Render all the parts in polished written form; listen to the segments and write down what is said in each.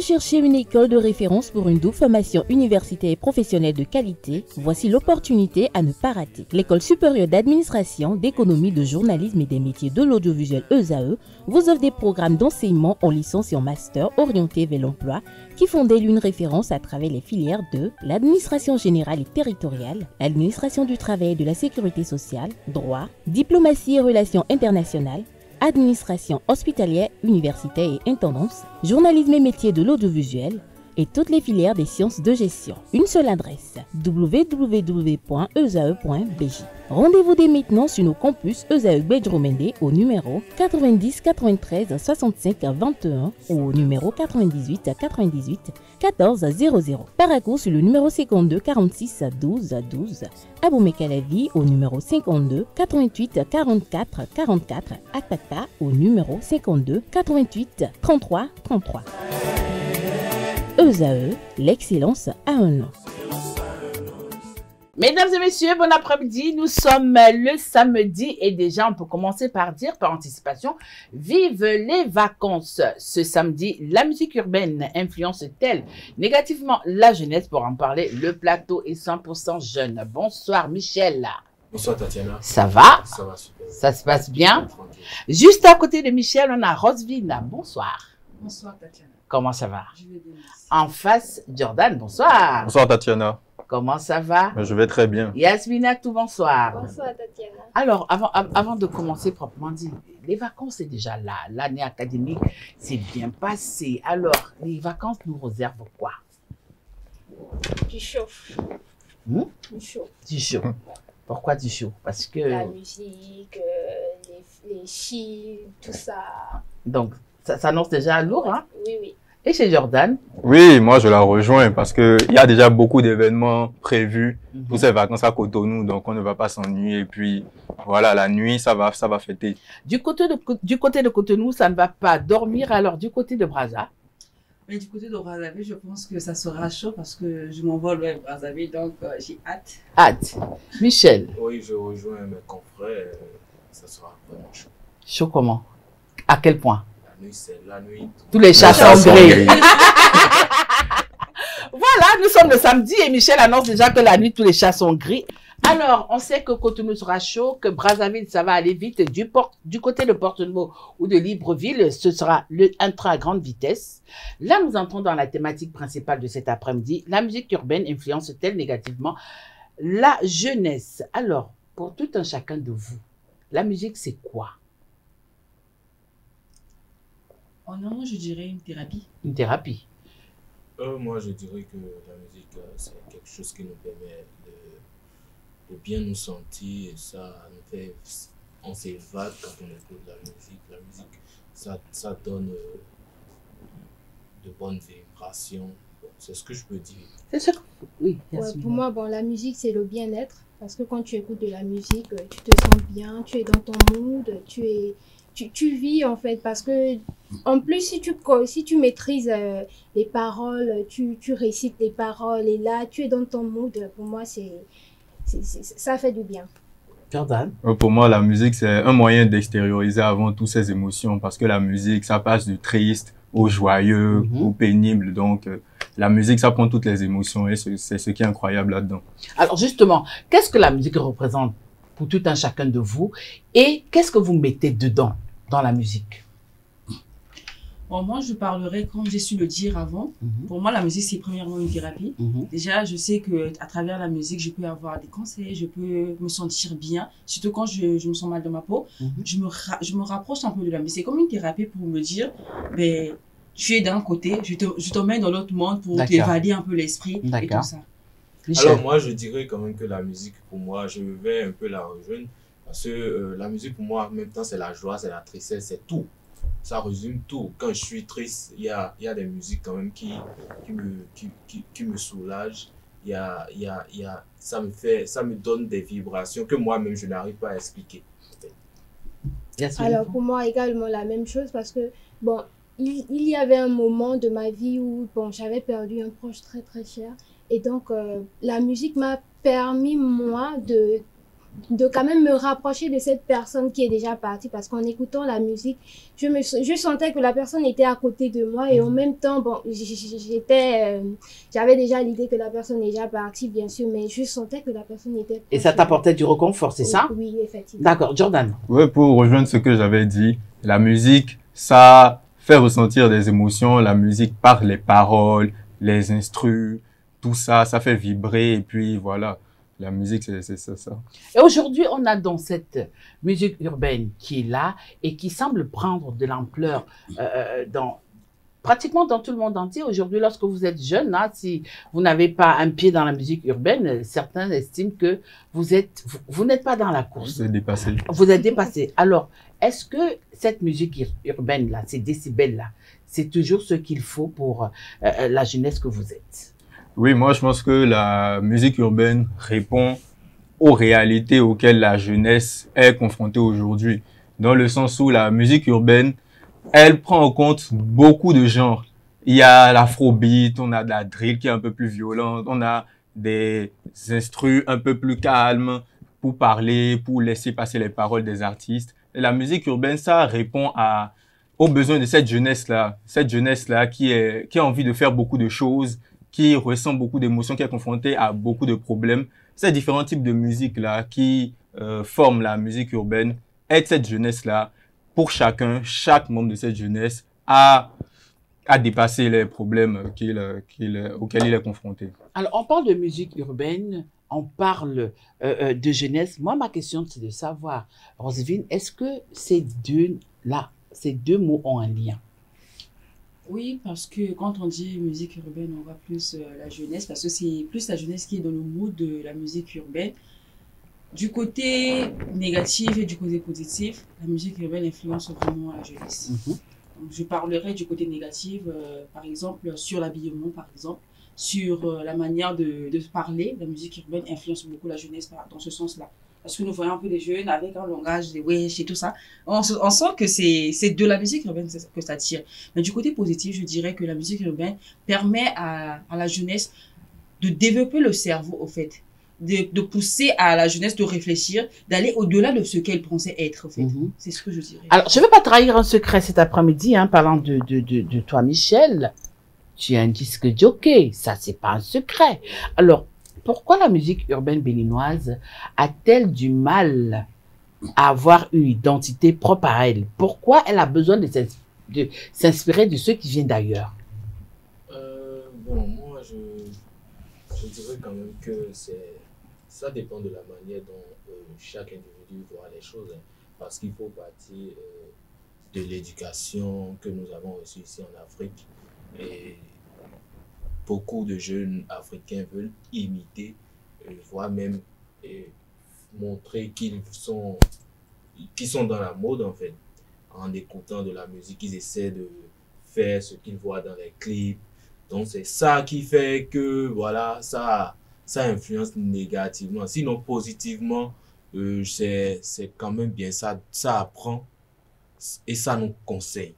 cherchez une école de référence pour une double formation universitaire et professionnelle de qualité? Voici l'opportunité à ne pas rater. L'École supérieure d'administration, d'économie, de journalisme et des métiers de l'audiovisuel ESAE vous offre des programmes d'enseignement en licence et en master orientés vers l'emploi qui font d'elle une référence à travers les filières de l'administration générale et territoriale, l'administration du travail et de la sécurité sociale, droit, diplomatie et relations internationales, administration hospitalière, universitaire et intendance, journalisme et métiers de l'audiovisuel et toutes les filières des sciences de gestion. Une seule adresse, www.esae.bj. Rendez-vous dès maintenant sur nos campus ESAE Bedromende au numéro 90 93 65 21 ou au numéro 98 98 14 00. Paracourt sur le numéro 52 46 12 12. Aboumé-Calavi au numéro 52 88 44 44. Akpata au numéro 52 88 33 33. ESAE, l'excellence a un nom. Mesdames et messieurs, bon après-midi. Nous sommes le samedi et déjà on peut commencer par dire par anticipation, vive les vacances. Ce samedi, la musique urbaine influence-t-elle négativement la jeunesse? Pour en parler, le plateau est 100% jeune. Bonsoir Michel. Bonsoir Tatiana. Ça va? Ça va super. Ça se passe bien? Juste à côté de Michel, on a Roseville. Bonsoir. Bonsoir Tatiana. Comment ça va? Je vais bien, merci. En face, Jordan. Bonsoir. Bonsoir Tatiana. Comment ça va? Je vais très bien. Yasmina, tout bonsoir. Bonsoir Tatiana. Alors, avant de commencer proprement dit, les vacances c'est déjà là. L'année académique c'est bien passé. Alors, les vacances nous réservent quoi? Du chaud. Hmm? Du chaud. Du chaud. Pourquoi du chaud? Parce que... La musique, les filles, tout ça. Donc, ça s'annonce déjà lourd, hein? Oui, oui. Et chez Jordan? Oui, moi je la rejoins parce que il y a déjà beaucoup d'événements prévus pour ces vacances à Cotonou, donc on ne va pas s'ennuyer. Et puis voilà, la nuit, ça va fêter. Du côté de Cotonou, ça ne va pas dormir. Alors, du côté de Brazza? Mais du côté de Brazzaville, je pense que ça sera chaud parce que je m'envole vers Brazzaville, donc j'ai hâte. Hâte. Michel? Oui, je rejoins mes confrères. Ça sera vraiment chaud. Chaud comment? À quel point? La nuit, c'est la nuit. Tous les chats sont gris. Voilà, nous sommes le samedi et Michel annonce déjà que la nuit, tous les chats sont gris. Alors, on sait que Cotonou sera chaud, que Brazzaville, ça va aller vite. Du côté de Porte-Nouveau ou de Libreville, ce sera un train à grande vitesse. Là, nous entrons dans la thématique principale de cet après-midi. La musique urbaine influence-t-elle négativement la jeunesse? Alors, pour tout un chacun de vous, la musique, c'est quoi? En un mot, je dirais une thérapie. Une thérapie. Moi, je dirais que la musique, c'est quelque chose qui nous permet de bien nous sentir. Et ça nous fait, on s'évade quand on écoute la musique. La musique, ça donne de bonnes vibrations. Bon, c'est ce que je peux dire. C'est sûr. Oui. Ouais, pour moi, bon, la musique, c'est le bien-être. Parce que quand tu écoutes de la musique, tu te sens bien, tu es dans ton mood, tu vis en fait. Parce que, en plus, si tu maîtrises les paroles, tu récites les paroles et là, tu es dans ton mood, pour moi, ça fait du bien. Jordan? Pour moi, la musique, c'est un moyen d'extérioriser avant tout ces émotions parce que la musique, ça passe du triste au joyeux, au pénible. Donc, la musique, ça prend toutes les émotions et c'est ce qui est incroyable là-dedans. Alors, justement, qu'est-ce que la musique représente pour tout un chacun de vous et qu'est-ce que vous mettez dedans, dans la musique? Bon, moi, je parlerai comme j'ai su le dire avant. Pour moi, la musique, c'est premièrement une thérapie. Déjà, je sais qu'à travers la musique, je peux avoir des conseils, je peux me sentir bien. Surtout quand je me sens mal dans ma peau, je me rapproche un peu de la musique. C'est comme une thérapie pour me dire, ben, tu es d'un côté, je t'emmène dans l'autre monde pour t'évader un peu l'esprit et tout ça. Michel. Alors moi, je dirais quand même que la musique, pour moi, je vais un peu la rejoindre. Parce que la musique, pour moi, en même temps, c'est la joie, c'est la tristesse, c'est tout. Ça résume tout. Quand je suis triste, il y a des musiques quand même qui me soulagent. Ça me donne des vibrations que moi-même, je n'arrive pas à expliquer. Alors, pour moi, également la même chose parce que, bon, il y avait un moment de ma vie où, bon, j'avais perdu un proche très, très cher. Et donc, la musique m'a permis, moi, de quand même me rapprocher de cette personne qui est déjà partie, parce qu'en écoutant la musique, je sentais que la personne était à côté de moi, et en même temps, bon, j'avais déjà l'idée que la personne est déjà partie, bien sûr, mais je sentais que la personne était... Et ça t'apportait du réconfort, c'est ça? Oui, effectivement. D'accord, Jordan. Oui, pour rejoindre ce que j'avais dit, la musique, ça fait ressentir des émotions. La musique, par les paroles, les instrus, tout ça, ça fait vibrer. Et puis voilà, la musique, c'est ça. Et aujourd'hui, on a dans cette musique urbaine qui est là et qui semble prendre de l'ampleur pratiquement dans tout le monde entier. Aujourd'hui, lorsque vous êtes jeune, hein, si vous n'avez pas un pied dans la musique urbaine, certains estiment que vous n'êtes pas dans la course. Vous êtes dépassé. Vous êtes dépassé. Alors, est-ce que cette musique urbaine-là, ces décibels-là, c'est toujours ce qu'il faut pour la jeunesse que vous êtes? Oui, moi, je pense que la musique urbaine répond aux réalités auxquelles la jeunesse est confrontée aujourd'hui. Dans le sens où la musique urbaine, elle prend en compte beaucoup de genres. Il y a l'afrobeat, on a de la drill qui est un peu plus violente, on a des instrus un peu plus calmes pour parler, pour laisser passer les paroles des artistes. Et la musique urbaine, ça répond aux besoins de cette jeunesse-là qui a envie de faire beaucoup de choses, qui ressent beaucoup d'émotions, qui est confrontée à beaucoup de problèmes. Ces différents types de musique-là qui forment la musique urbaine aident cette jeunesse-là, pour chaque membre de cette jeunesse, à dépasser les problèmes auxquels il est confronté. Alors, on parle de musique urbaine, on parle de jeunesse. Moi, ma question, c'est de savoir, Rosévine, est-ce que ces deux mots ont un lien? Oui, parce que quand on dit musique urbaine, on voit plus la jeunesse, parce que c'est plus la jeunesse qui est dans le mood de la musique urbaine. Du côté négatif et du côté positif, la musique urbaine influence vraiment la jeunesse. Donc, je parlerai du côté négatif, par exemple, sur l'habillement, par exemple, sur la manière de parler. La musique urbaine influence beaucoup la jeunesse dans ce sens-là. Parce que nous voyons un peu des jeunes avec un langage de wesh et tout ça. On sent que c'est de la musique urbaine que ça tire. Mais du côté positif, je dirais que la musique urbaine permet à la jeunesse de développer le cerveau, au fait. De pousser à la jeunesse de réfléchir, d'aller au-delà de ce qu'elle pensait être, en fait. C'est ce que je dirais. Alors, je ne veux pas trahir un secret cet après-midi, hein, parlant de toi, Michel. Tu es un disque jockey, ça, c'est pas un secret. Alors, pourquoi la musique urbaine béninoise a-t-elle du mal à avoir une identité propre à elle? Pourquoi elle a besoin de s'inspirer de ceux qui viennent d'ailleurs? Bon, moi, je dirais quand même que ça dépend de la manière dont chaque individu voit les choses, hein, parce qu'il faut partir de l'éducation que nous avons reçue ici en Afrique. Et beaucoup de jeunes Africains veulent imiter, voire même montrer qu'ils sont dans la mode, en fait. En écoutant de la musique, ils essaient de faire ce qu'ils voient dans les clips. Donc, c'est ça qui fait que, voilà, ça influence négativement. Sinon, positivement, c'est quand même bien. Ça apprend et ça nous conseille.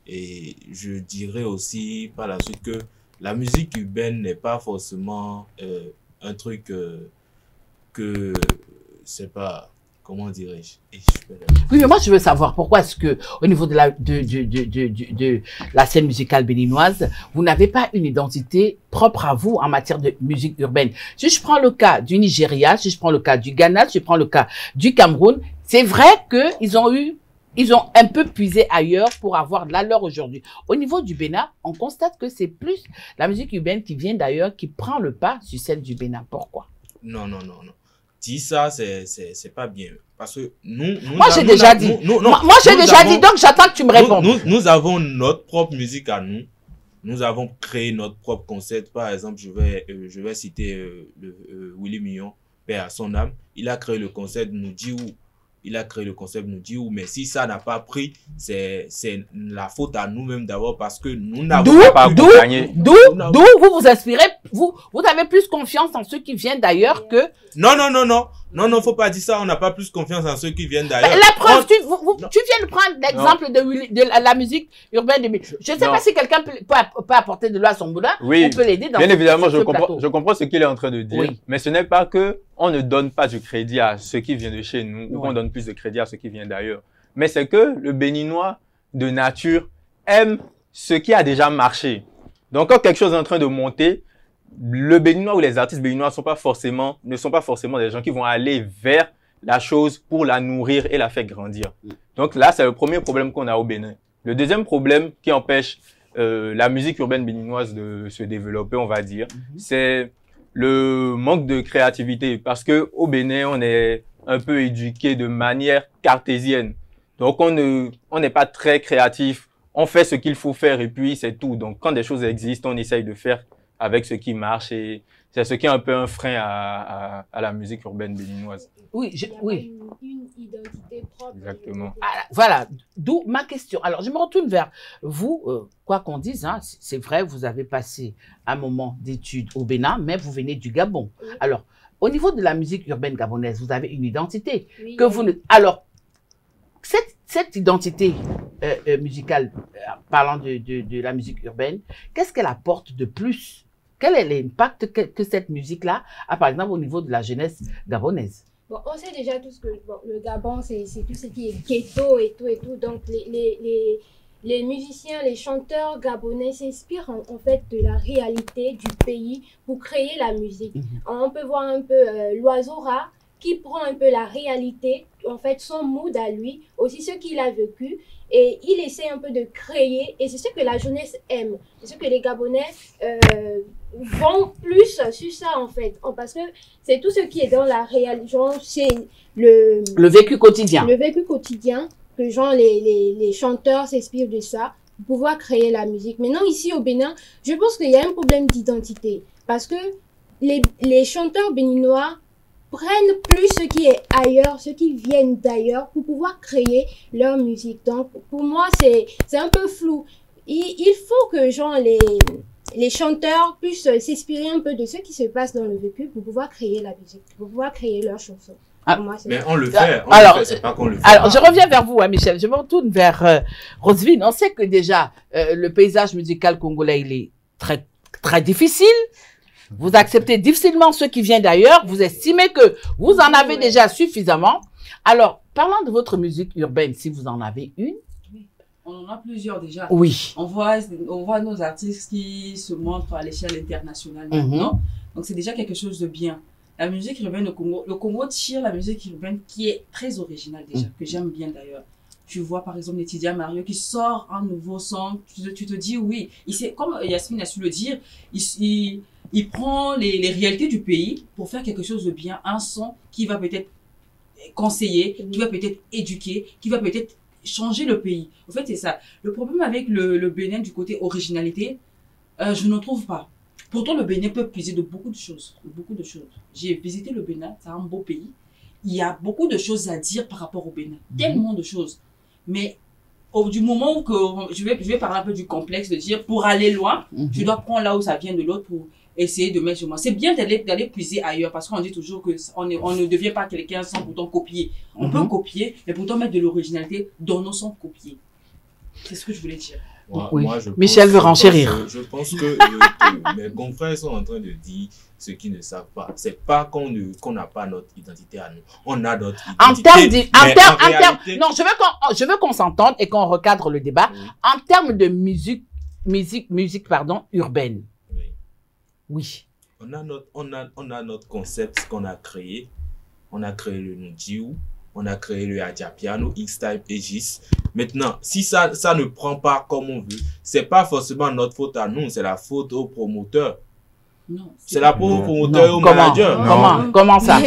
Et je dirais aussi par la suite que la musique urbaine n'est pas forcément un truc que c'est pas... Comment dirais-je? Oui, mais moi, je veux savoir pourquoi est-ce que, au niveau de la scène musicale béninoise, vous n'avez pas une identité propre à vous en matière de musique urbaine. Si je prends le cas du Nigeria, si je prends le cas du Ghana, si je prends le cas du Cameroun, c'est vrai qu'ils ont un peu puisé ailleurs pour avoir de la leur aujourd'hui. Au niveau du Bénin, on constate que c'est plus la musique urbaine qui vient d'ailleurs, qui prend le pas sur celle du Bénin. Pourquoi? Non. Dis ça, c'est pas bien. Parce que moi, j'ai déjà dit. Moi, j'ai déjà dit, donc j'attends que tu me répondes. Nous avons notre propre musique à nous. Nous avons créé notre propre concept. Par exemple, je vais citer Willy Millon, paix à son âme. Il a créé le concept nous dit où. Mais si ça n'a pas pris, c'est la faute à nous-mêmes d'abord, parce que nous n'avons pas accompagné. D'où vous inspirez, vous avez plus confiance en ceux qui viennent d'ailleurs que... Non. Non, faut pas dire ça. On n'a pas plus confiance en ceux qui viennent d'ailleurs. La preuve, tu viens de prendre l'exemple de la musique urbaine. Je ne sais pas si quelqu'un peut apporter de l'eau à son boudin. Oui, on peut l'aider dans bien évidemment, je comprends ce qu'il est en train de dire. Oui. Mais ce n'est pas que on ne donne pas du crédit à ceux qui viennent de chez nous ou qu'on donne plus de crédit à ceux qui viennent d'ailleurs. Mais c'est que le Béninois de nature aime ce qui a déjà marché. Donc, quand quelque chose est en train de monter, le Béninois ou les artistes béninois ne sont pas forcément des gens qui vont aller vers la chose pour la nourrir et la faire grandir. Donc là, c'est le premier problème qu'on a au Bénin. Le deuxième problème qui empêche la musique urbaine béninoise de se développer, on va dire, c'est le manque de créativité. Parce que au Bénin, on est un peu éduqué de manière cartésienne. Donc, on n'est pas très créatif. On fait ce qu'il faut faire et puis c'est tout. Donc, quand des choses existent, on essaye de faire avec ce qui marche et c'est ce qui est un peu un frein à la musique urbaine béninoise. Oui, une identité propre. Exactement. Voilà, d'où ma question. Alors, je me retourne vers vous. Quoi qu'on dise, hein, c'est vrai, vous avez passé un moment d'études au Bénin, mais vous venez du Gabon. Oui. Alors, au niveau de la musique urbaine gabonaise, vous avez une identité que vous ne... Alors, cette identité musicale, parlant de la musique urbaine, qu'est-ce qu'elle apporte de plus? Quel est l'impact que cette musique-là a, par exemple, au niveau de la jeunesse gabonaise? Bon, on sait déjà tous que le Gabon, c'est tout ce qui est ghetto et tout. Donc, les musiciens, les chanteurs gabonais s'inspirent en fait de la réalité du pays pour créer la musique. On peut voir un peu l'oiseau rare qui prend un peu la réalité, en fait, son mood à lui, aussi ce qu'il a vécu, et il essaie un peu de créer, et c'est ce que la jeunesse aime, c'est ce que les Gabonais vont plus sur ça, en fait, parce que c'est tout ce qui est dans la réalité, genre, c'est le vécu quotidien. Le vécu quotidien, que genre, les chanteurs s'inspirent de ça, pour pouvoir créer la musique. Maintenant, ici au Bénin, je pense qu'il y a un problème d'identité, parce que les chanteurs béninois prennent plus ce qui est ailleurs, ceux qui viennent d'ailleurs pour pouvoir créer leur musique. Donc, pour moi, c'est un peu flou. Il faut que genre, les chanteurs puissent s'inspirer un peu de ce qui se passe dans le vécu pour pouvoir créer la musique, pour pouvoir créer leurs chansons. Moi, mais on le fait, c'est pas qu'on le fait. Alors, je reviens vers vous, hein, Michel. Je me retourne vers Roselyne. On sait que déjà, le paysage musical congolais, il est très, très difficile. Vous acceptez difficilement ceux qui viennent d'ailleurs. Vous estimez que vous en avez déjà suffisamment. Alors, parlant de votre musique urbaine, si vous en avez une. Oui. On en a plusieurs déjà. Oui. On voit nos artistes qui se montrent à l'échelle internationale maintenant. Donc, c'est déjà quelque chose de bien. La musique urbaine au Congo, le Congo tire la musique urbaine qui est très originale déjà, que j'aime bien d'ailleurs. Tu vois par exemple Netidia Mario qui sort un nouveau son, tu te dis oui, comme Yasmine a su le dire, il prend les réalités du pays pour faire quelque chose de bien, un son qui va peut-être conseiller, qui va peut-être éduquer, qui va peut-être changer le pays. En fait, c'est ça. Le problème avec le Bénin du côté originalité, je ne trouve pas. Pourtant, le Bénin peut puiser de beaucoup de choses. J'ai visité le Bénin, c'est un beau pays. Il y a beaucoup de choses à dire par rapport au Bénin. Tellement de choses. Mais du moment que je vais parler un peu du complexe de dire, pour aller loin, je dois prendre là où ça vient de l'autre pour essayer de mettre sur moi. C'est bien d'aller puiser ailleurs parce qu'on dit toujours que on ne devient pas quelqu'un sans pourtant copier. On peut copier, mais pourtant mettre de l'originalité dans nos sons copiés. C'est ce que je voulais dire. Moi, Michel veut renchérir. Je pense que mes confrères sont en train de dire ce qu'ils ne savent pas. C'est pas qu'on n'a pas notre identité à nous. On a notre identité. Non, je veux qu'on s'entende et qu'on recadre le débat. En termes de musique urbaine. Oui. On a notre concept qu'on a créé. On a créé le Nunjiu. On a créé le Adiapiano, X-Type et GIS. Maintenant, si ça ne prend pas comme on veut, c'est pas forcément notre faute à nous, c'est la faute aux promoteurs. Non. C'est la faute aux promoteurs et aux managers. Comment ça?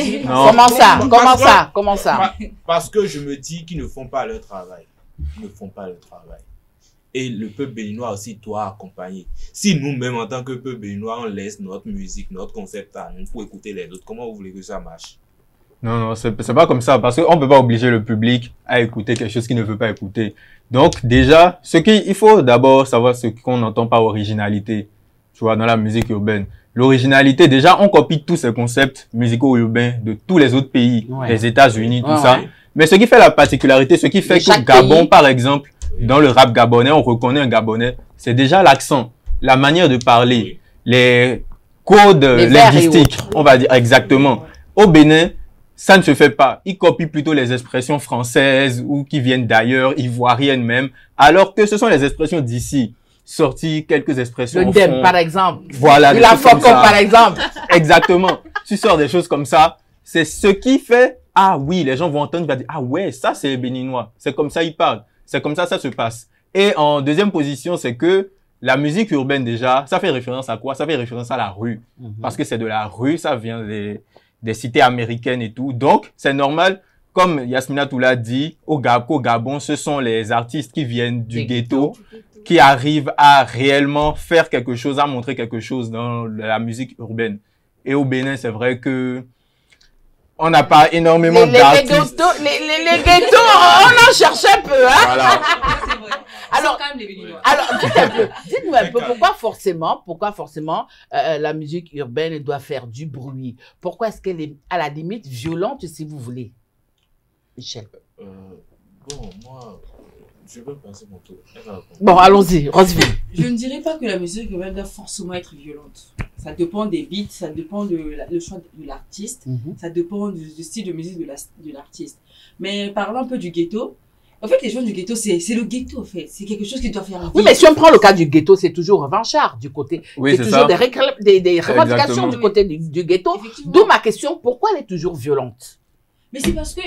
Comment ça? Parce que je me dis qu'ils ne font pas leur travail. Et le peuple béninois aussi doit accompagner. Si nous-mêmes, en tant que peuple béninois, on laisse notre musique, notre concept à nous pour écouter les autres, comment vous voulez que ça marche? Non, c'est pas comme ça, parce qu'on peut pas obliger le public à écouter quelque chose qu'il ne veut pas écouter. Donc, déjà, il faut d'abord savoir ce qu'on n'entend pas originalité. Tu tu vois, dans la musique urbaine. L'originalité, déjà, on copie tous ces concepts musicaux urbains de tous les autres pays, les États-Unis, tout ça. Mais ce qui fait la particularité, ce qui fait que Gabon, par exemple, dans le rap gabonais, on reconnaît un Gabonais, c'est déjà l'accent, la manière de parler, les codes linguistiques, on va dire, exactement. Au Bénin, ça ne se fait pas. Ils copient plutôt les expressions françaises ou qui viennent d'ailleurs, ivoiriennes même, alors que ce sont les expressions d'ici. Sorti quelques expressions. Le DEM, par exemple. Voilà. La FOCOM, par exemple. Exactement. Tu sors des choses comme ça. C'est ce qui fait, ah oui, les gens vont entendre, ils vont dire, ah ouais, ça c'est béninois. C'est comme ça ils parlent. C'est comme ça se passe. Et en deuxième position, c'est que la musique urbaine déjà, ça fait référence à quoi? Ça fait référence à la rue. Parce que c'est de la rue, ça vient des cités américaines et tout. Donc, c'est normal, comme Yasmina tout l'a dit, au Gabon, ce sont les artistes qui viennent du ghetto, qui arrivent à réellement faire quelque chose, à montrer quelque chose dans la musique urbaine. Et au Bénin, c'est vrai que on n'a pas énormément d'artistes. Les ghettos, on en cherche un peu, hein. Voilà. C'est vrai. Alors, quand même les Béninois. Alors, dites-nous un peu, pourquoi forcément la musique urbaine doit faire du bruit? Pourquoi est-ce qu'elle est à la limite violente, si vous voulez? Michel. Bon, moi, je veux passer mon tour. Bon, allons-y, Roseville. Je ne dirais pas que la musique urbaine doit forcément être violente. Ça dépend des beats, ça dépend le choix de l'artiste, ça dépend du style de musique de l'artiste. Mais parlons un peu du ghetto. En fait, les gens du ghetto, c'est le ghetto, en fait. C'est quelque chose qui doit faire vivre. Oui, mais si on prend le cas du ghetto, c'est toujours revanchard du côté. Oui, c'est toujours des revendications du côté du ghetto. D'où ma question, pourquoi elle est toujours violente? Mais c'est parce que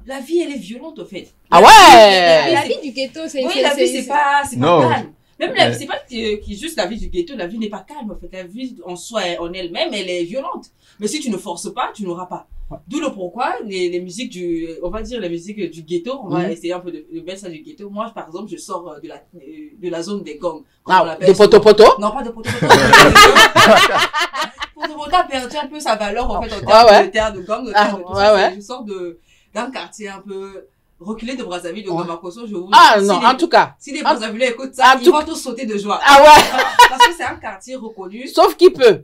la vie, elle est violente, en fait. Ah ouais! La vie du ghetto, c'est... Oui, la vie, c'est pas calme. Même c'est pas juste la vie du ghetto, la vie n'est pas calme, en fait. La vie en soi, en elle-même, elle est violente. Mais si tu ne forces pas, tu n'auras pas. D'où le pourquoi les musiques on va dire les musiques du ghetto, on va essayer un peu de mettre ça du ghetto. Moi, par exemple, je sors de la zone des gangs. De poto-poto? Non, pas de poto-poto. Poto-poto a perdu un peu sa valeur, en fait, en termes de gang. Je sors d'un quartier un peu reculé de Brazzaville, de Gamakoso, je vous dis. Non, en tout cas. Si les Brazzavillois écoutent ça, ils vont tous sauter de joie. Ah ouais. Parce que c'est un quartier reconnu. Sauf qui peut.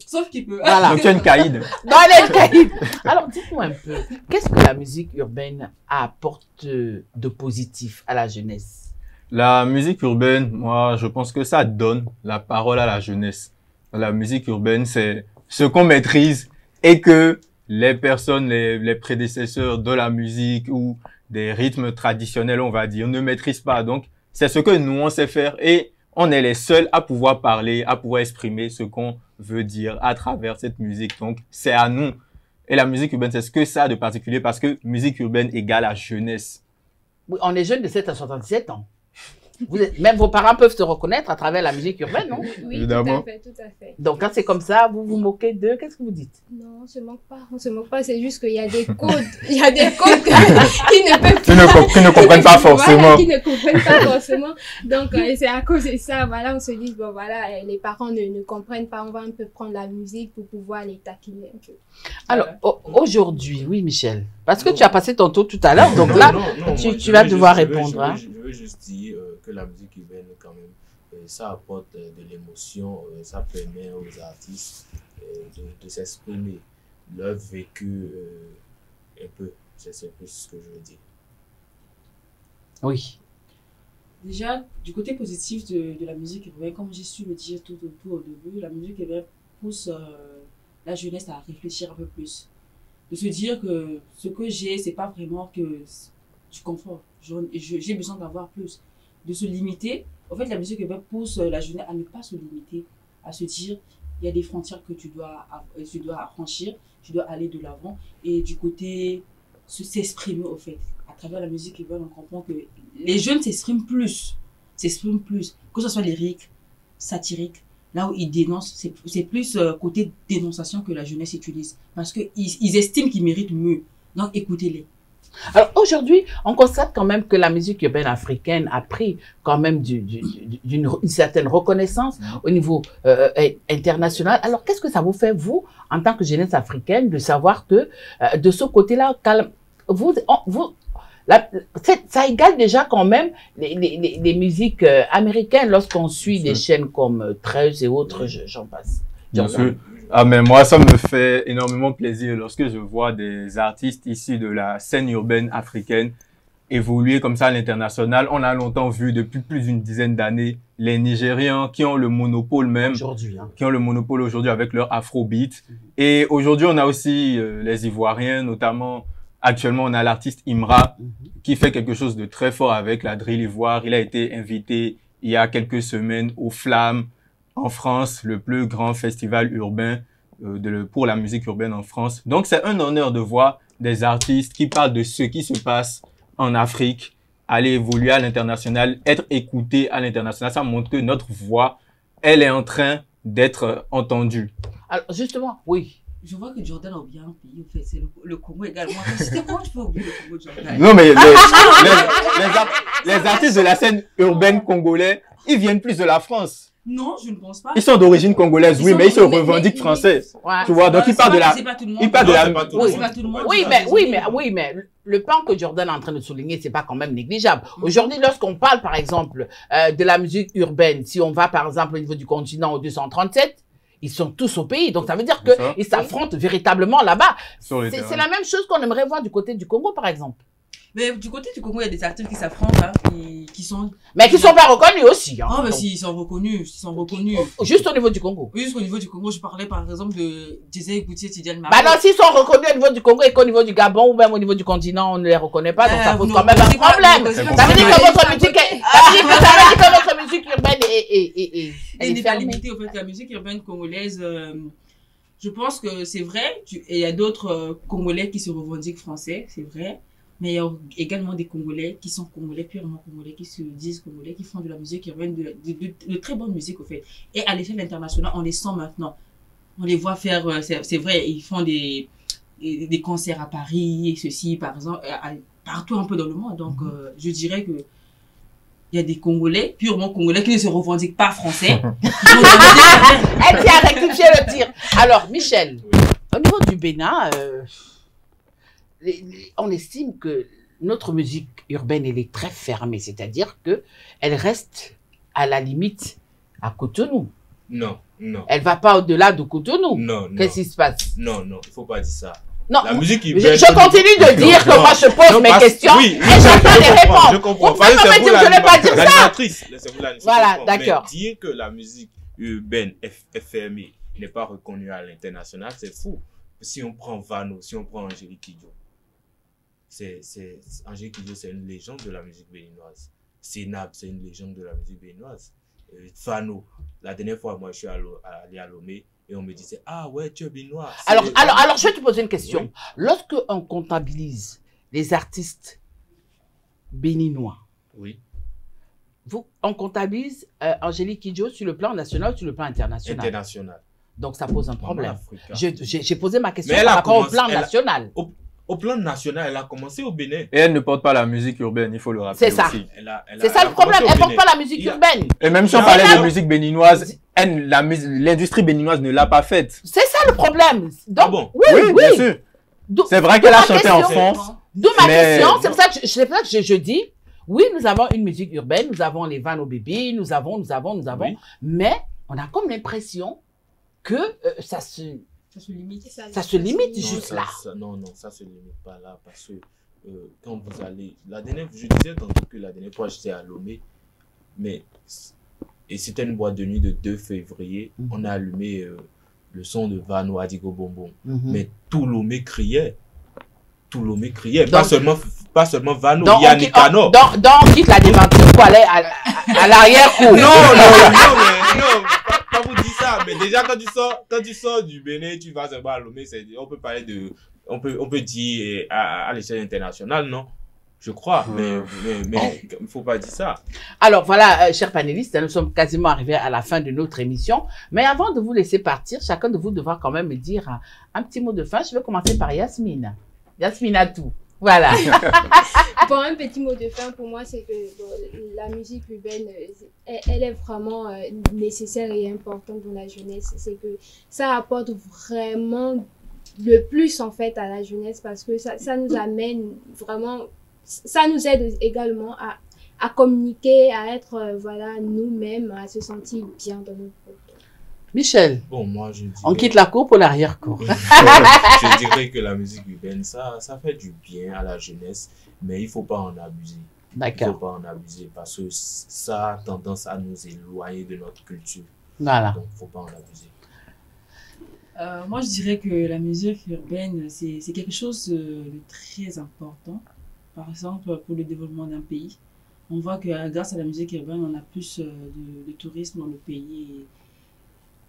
Voilà. Donc tu as une caïd. Non, elle est une caïd. Alors, dites-moi un peu, qu'est-ce que la musique urbaine apporte de positif à la jeunesse? La musique urbaine, moi, je pense que ça donne la parole à la jeunesse. La musique urbaine, c'est ce qu'on maîtrise et que les personnes, les prédécesseurs de la musique ou des rythmes traditionnels, on va dire, ne maîtrisent pas. Donc, c'est ce que nous, on sait faire et on est les seuls à pouvoir parler, à pouvoir exprimer ce qu'on veut dire à travers cette musique. Donc, c'est à nous. Et la musique urbaine, c'est ce que ça a de particulier parce que musique urbaine égale à jeunesse. Oui, on est jeunes de 7 à 67 ans. Même vos parents peuvent se reconnaître à travers la musique urbaine, non? Oui, évidemment. tout à fait. Donc, quand c'est comme ça, vous vous moquez d'eux, qu'est-ce que vous dites? Non, on se moque pas, c'est juste qu'il y a des codes, qui ne peuvent pas, qui ne comprennent pas forcément. Voilà, qui ne comprennent pas forcément. Donc, c'est à cause de ça, voilà, on se dit, bon, voilà, les parents ne comprennent pas, on va un peu prendre la musique pour pouvoir les taquiner un peu. Alors, aujourd'hui, oui, Michel, parce que tu as passé ton tour tout à l'heure, donc là, tu vas devoir répondre. Je veux juste dire que la musique urbaine, quand même, ça apporte de l'émotion, ça permet aux artistes de s'exprimer leur vécu un peu. C'est un peu ce que je veux dire. Oui. Déjà, du côté positif de la musique urbaine, comme j'ai su le dire tout au début, la musique urbaine pousse la jeunesse à réfléchir un peu plus. De se dire que ce que j'ai, c'est pas vraiment que du confort. J'ai besoin d'avoir plus. De se limiter. En fait, la musique urbaine pousse la jeunesse à ne pas se limiter, à se dire il y a des frontières que tu dois franchir, tu dois aller de l'avant. Et du côté s'exprimer, au fait. À travers la musique urbaine, on comprend que les jeunes s'expriment plus. Que ce soit lyrique, satirique, là où ils dénoncent, c'est plus côté dénonciation que la jeunesse utilise. Parce qu'ils estiment qu'ils méritent mieux. Donc, écoutez-les. Alors aujourd'hui, on constate quand même que la musique urbaine africaine a pris quand même une certaine reconnaissance au niveau international. Alors qu'est-ce que ça vous fait, vous, en tant que jeunesse africaine, de savoir que de ce côté-là, ça égale déjà quand même les musiques américaines lorsqu'on suit des chaînes comme 13 et autres, j'en passe. Bien sûr. Ah, mais moi, ça me fait énormément plaisir lorsque je vois des artistes issus de la scène urbaine africaine évoluer comme ça à l'international. On a longtemps vu, depuis plus d'une dizaine d'années, les Nigérians qui ont le monopole même, qui ont le monopole aujourd'hui avec leur afrobeat. Et aujourd'hui, on a aussi les Ivoiriens, notamment, actuellement, on a l'artiste Imra, qui fait quelque chose de très fort avec la drill ivoire. Il a été invité il y a quelques semaines au Flammes, en France, le plus grand festival urbain pour la musique urbaine en France. Donc, c'est un honneur de voir des artistes qui parlent de ce qui se passe en Afrique, aller évoluer à l'international, être écoutés à l'international. Ça montre que notre voix, elle est en train d'être entendue. Alors, justement, oui. Je vois que Jordan a oublié un pays, en fait, c'est le Congo également. Comment tu peux oublier le Congo, Jordan? Non, mais les artistes de la scène urbaine congolais, ils viennent plus de la France. Non, je ne pense pas. Ils sont d'origine congolaise, oui, mais ils se revendiquent français. Tu vois, donc ils parlent de la... Ils parlent de la... Oui, mais le point que Jordan est en train de souligner, c'est pas quand même négligeable. Aujourd'hui, lorsqu'on parle, par exemple, de la musique urbaine, si on va, par exemple, au niveau du continent au 237, ils sont tous au pays. Donc, ça veut dire qu'ils s'affrontent véritablement là-bas. C'est la même chose qu'on aimerait voir du côté du Congo, par exemple. Mais du côté du Congo, il y a des artistes qui s'affrontent, hein, qui sont... Mais qui sont pas reconnus aussi. Hein, oh, mais s'ils sont reconnus, Juste au niveau du Congo. Juste au niveau du Congo, je parlais par exemple de José Goutier, Tidiane Maro. Bah non, s'ils sont reconnus au niveau du Congo et qu'au niveau du Gabon ou même au niveau du continent, on ne les reconnaît pas, donc ça pose quand même un problème. Ça veut dire que votre musique urbaine n'est pas limitée, au fait, la musique urbaine congolaise... je pense que c'est vrai, il y a d'autres Congolais qui se revendiquent français, c'est vrai. Mais il y a également des Congolais qui sont Congolais, purement Congolais, qui se disent Congolais, qui font de la musique urbaine, de très bonne musique, au fait. Et à l'échelle internationale, on les sent maintenant. On les voit faire, c'est vrai, ils font des concerts à Paris, et ceci, par exemple, partout un peu dans le monde. Donc, je dirais que il y a des Congolais, purement Congolais, qui ne se revendiquent pas français. Elle tient à rectifier le tir. Alors, Michel, au niveau du Bénin, on estime que notre musique urbaine, elle est très fermée, c'est-à-dire que elle reste à la limite à Cotonou. Non. Elle va pas au-delà de Cotonou. Non. Qu'est-ce qui se passe? Non, il faut pas dire ça. Non, la musique urbaine, je continue de dire que moi je pose mes questions et j'attends les réponses. Je comprends. Vous ne voulez pas dire ça. Voilà, d'accord. Mais dire que la musique urbaine est fermée, n'est pas reconnue à l'international, c'est fou. Si on prend Vano, si on prend Angélique Kidjo, Angélique Kidjo, c'est une légende de la musique béninoise. Sénab, c'est une légende de la musique béninoise. Vano, la dernière fois, moi, je suis allé à Lomé et on me disait, ah ouais, tu es béninois. Alors, je vais te poser une question. Oui. Lorsque on comptabilise les artistes béninois, oui, on comptabilise Angélique Kidjo sur le plan national ou sur le plan international? International. Donc, ça pose un problème. J'ai posé ma question par rapport au plan national. Au plan national, elle a commencé au Bénin. Et elle ne porte pas la musique urbaine, il faut le rappeler. C'est ça. C'est ça le problème, elle ne porte pas la musique urbaine. Et même si on parlait de musique béninoise, l'industrie béninoise ne l'a pas faite. C'est ça le problème. Donc, ah bon? Oui, bien sûr. C'est vrai qu'elle a chanté en France. D'où ma question, c'est pour ça que je dis, oui, nous avons une musique urbaine, nous avons les Vano Baby, nous avons, oui. Mais on a comme l'impression que ça se limite juste là. Non, ça se limite pas là parce que quand vous allez, je disais tantôt que la dernière fois j'étais à Lomé, et c'était une boîte de nuit de 2 février, on a allumé le son de Vano Adigo Bonbon, mais tout Lomé criait. Donc, pas seulement Vano, Yannick Kano. Donc, quitte la démentir pour aller à l'arrière-cour. Non, pas vous dire ça, mais déjà quand tu sors du Bénin, tu vas à Lomé, on peut parler de, on peut dire à l'échelle internationale, non? Je crois, mais il faut pas dire ça. Alors voilà, chers panélistes, nous sommes quasiment arrivés à la fin de notre émission. Mais avant de vous laisser partir, chacun de vous devra quand même me dire un petit mot de fin. Je vais commencer par Yasmine. Yasmine a tout. Voilà. Bon, un petit mot de fin pour moi, c'est que la musique urbaine, elle est vraiment nécessaire et importante dans la jeunesse. C'est que ça apporte vraiment le plus en fait à la jeunesse parce que ça nous amène vraiment, ça nous aide également à communiquer, à être, voilà, nous-mêmes, à se sentir bien dans notre groupe. Michel, Bon, moi, je dirais... on quitte la cour pour l'arrière-cour. Je dirais que la musique urbaine, ça fait du bien à la jeunesse, mais il ne faut pas en abuser. Il ne faut D'accord. pas en abuser parce que ça a tendance à nous éloigner de notre culture. Voilà. Donc, il ne faut pas en abuser. Moi, je dirais que la musique urbaine, c'est quelque chose de très important. Par exemple, pour le développement d'un pays. On voit que grâce à la musique urbaine, on a plus de tourisme dans le pays. Et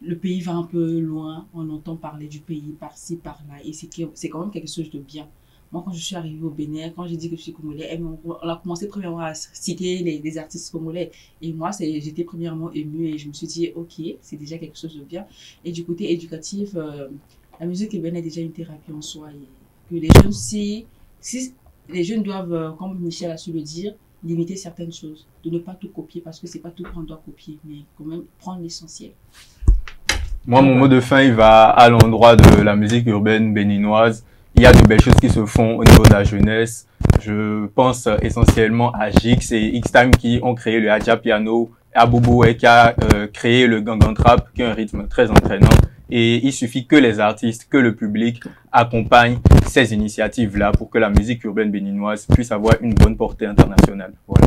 le pays va un peu loin, on entend parler du pays par-ci, par-là. Et c'est quand même quelque chose de bien. Moi, quand je suis arrivée au Bénin, quand j'ai dit que je suis congolais, on a commencé premièrement à citer les artistes congolais. Et moi, j'étais premièrement émue et je me suis dit, ok, c'est déjà quelque chose de bien. Et du côté éducatif, la musique urbaine est déjà une thérapie en soi. Et que les jeunes, si les jeunes doivent, comme Michel a su le dire, limiter certaines choses, de ne pas tout copier parce que c'est pas tout qu'on doit copier, mais quand même prendre l'essentiel. Moi, mon mot de fin, il va à l'endroit de la musique urbaine béninoise. Il y a de belles choses qui se font au niveau de la jeunesse. Je pense essentiellement à Jix et X-Time qui ont créé le Hadja Piano, à Boubou qui a créé le Gangan Trap, qui a un rythme très entraînant. Et il suffit que les artistes, que le public accompagnent ces initiatives-là pour que la musique urbaine béninoise puisse avoir une bonne portée internationale. Voilà.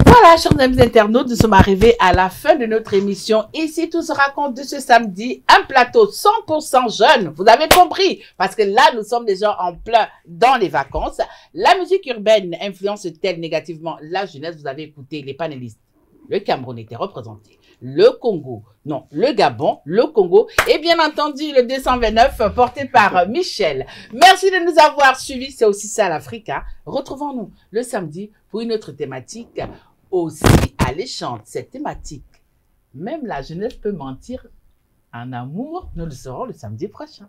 Voilà, chers amis internautes, nous sommes arrivés à la fin de notre émission. Ici, tout se raconte de ce samedi. Un plateau 100% jeune. Vous avez compris? Parce que là, nous sommes déjà en plein dans les vacances. La musique urbaine influence-t-elle négativement la jeunesse? Vous avez écouté les panélistes. Le Cameroun était représenté. Le Congo, non, le Gabon, le Congo et bien entendu le 229 porté par Michel. Merci de nous avoir suivis. C'est aussi ça l'Afrique. Hein. Retrouvons-nous le samedi pour une autre thématique aussi alléchante. Cette thématique, même la jeunesse peut mentir en amour. Nous le saurons le samedi prochain.